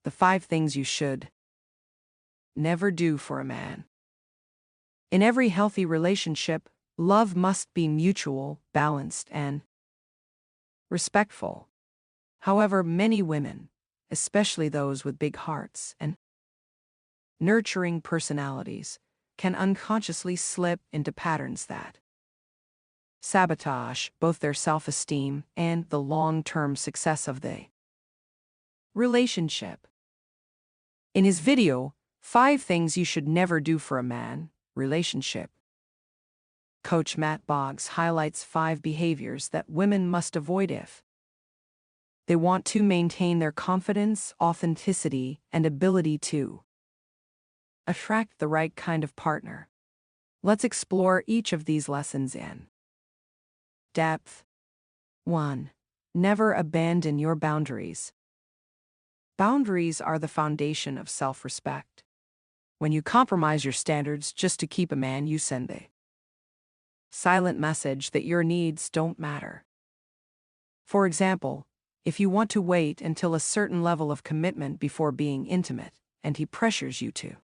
The 5 things you should never do for a man. In every healthy relationship, love must be mutual, balanced, and respectful. However, many women, especially those with big hearts and nurturing personalities, can unconsciously slip into patterns that sabotage both their self-esteem and the long-term success of the relationship. In his video, 5 Things You Should Never Do for a Man, Relationship, Coach Mat Boggs highlights 5 behaviors that women must avoid if they want to maintain their confidence, authenticity, and ability to attract the right kind of partner. Let's explore each of these lessons in depth. 1. Never abandon your boundaries. Boundaries are the foundation of self-respect. When you compromise your standards just to keep a man, you send a silent message that your needs don't matter. For example, if you want to wait until a certain level of commitment before being intimate, and he pressures you to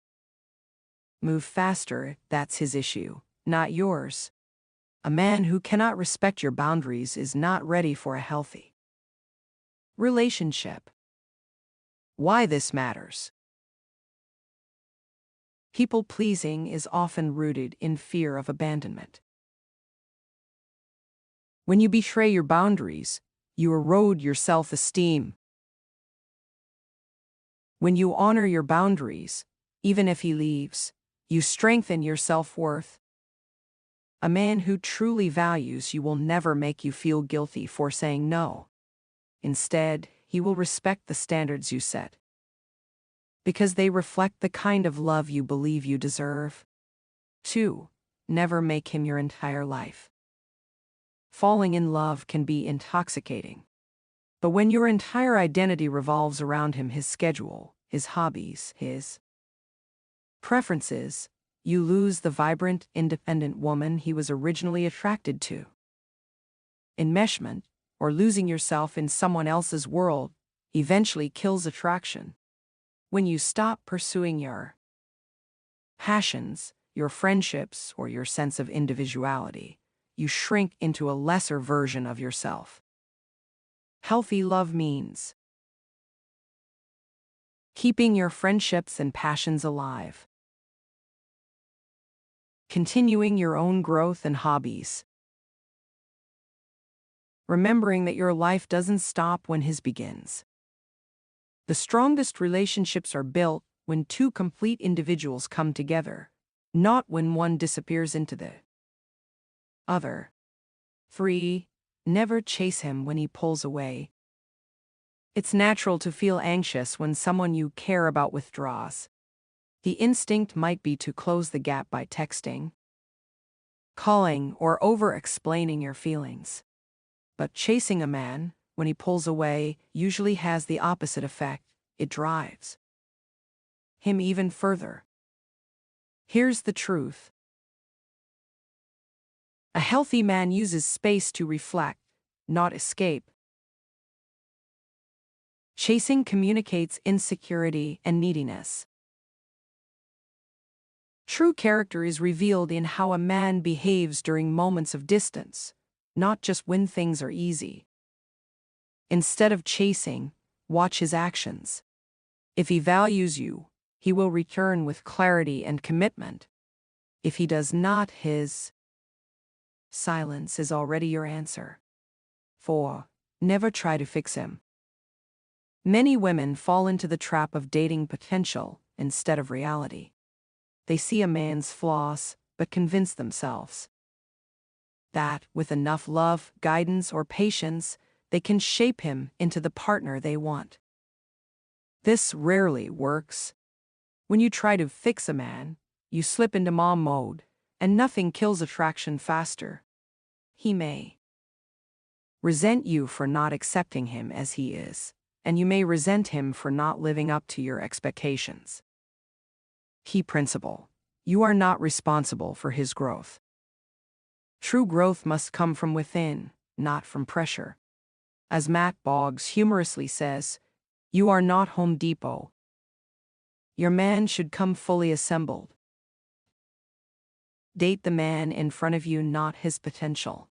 move faster, that's his issue, not yours. A man who cannot respect your boundaries is not ready for a healthy relationship. Why this matters. People-pleasing is often rooted in fear of abandonment. When you betray your boundaries, you erode your self-esteem. When you honor your boundaries, even if he leaves, you strengthen your self-worth. A man who truly values you will never make you feel guilty for saying no. Instead, he will respect the standards you set, because they reflect the kind of love you believe you deserve. 2. Never make him your entire life. Falling in love can be intoxicating. But when your entire identity revolves around him, his schedule, his hobbies, his preferences, you lose the vibrant, independent woman he was originally attracted to. Enmeshment, or losing yourself in someone else's world, eventually kills attraction. When you stop pursuing your passions, your friendships, or your sense of individuality, you shrink into a lesser version of yourself. Healthy love means keeping your friendships and passions alive, continuing your own growth and hobbies, remembering that your life doesn't stop when his begins. The strongest relationships are built when 2 complete individuals come together, not when one disappears into the other. 3. Never chase him when he pulls away. It's natural to feel anxious when someone you care about withdraws. The instinct might be to close the gap by texting, calling, or over-explaining your feelings. But chasing a man, when he pulls away, usually has the opposite effect. It drives him even further. Here's the truth. A healthy man uses space to reflect, not escape. Chasing communicates insecurity and neediness. True character is revealed in how a man behaves during moments of distance, not just when things are easy. Instead of chasing, watch his actions. If he values you, he will return with clarity and commitment. If he does not, his silence is already your answer. 4. Never try to fix him. Many women fall into the trap of dating potential instead of reality. They see a man's flaws, but convince themselves that, with enough love, guidance, or patience, they can shape him into the partner they want. This rarely works. When you try to fix a man, you slip into mom mode, and nothing kills attraction faster. He may resent you for not accepting him as he is, and you may resent him for not living up to your expectations. Key principle: you are not responsible for his growth. True growth must come from within, not from pressure. As Mat Boggs humorously says, "You are not Home Depot, Your man should come fully assembled. Date the man in front of you, not his potential.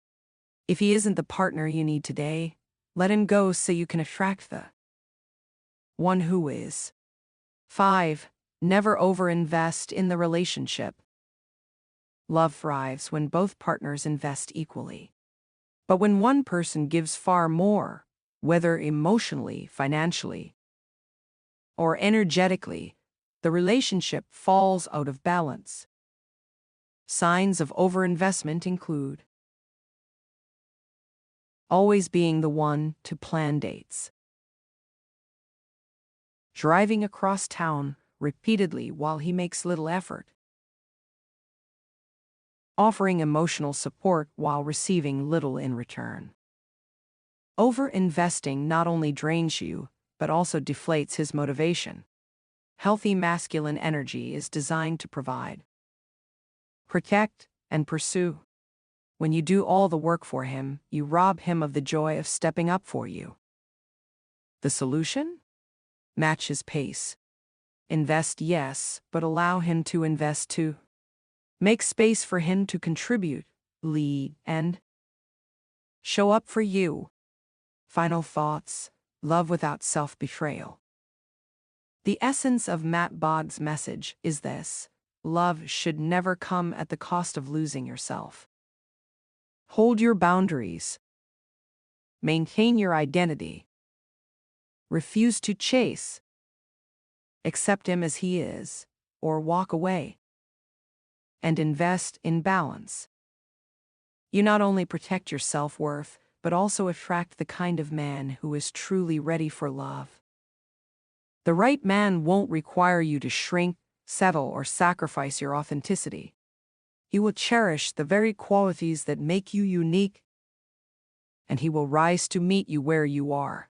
If he isn't the partner you need today, let him go so you can attract the one who is. 5. Never overinvest in the relationship. Love thrives when both partners invest equally. But when one person gives far more, whether emotionally, financially, or energetically, the relationship falls out of balance. Signs of overinvestment include always being the one to plan dates, driving across town repeatedly while he makes little effort, offering emotional support while receiving little in return. Over-investing not only drains you, but also deflates his motivation. Healthy masculine energy is designed to provide, protect, and pursue. When you do all the work for him, you rob him of the joy of stepping up for you. The solution? Match his pace. Invest, yes, but allow him to invest too. Make space for him to contribute, lead, and show up for you. Final thoughts: love without self-betrayal. The essence of Mat Boggs' message is this: love should never come at the cost of losing yourself. Hold your boundaries. Maintain your identity. Refuse to chase. Accept him as he is, or walk away. And invest in balance. You not only protect your self-worth, but also attract the kind of man who is truly ready for love. The right man won't require you to shrink, settle, or sacrifice your authenticity. He will cherish the very qualities that make you unique, and he will rise to meet you where you are.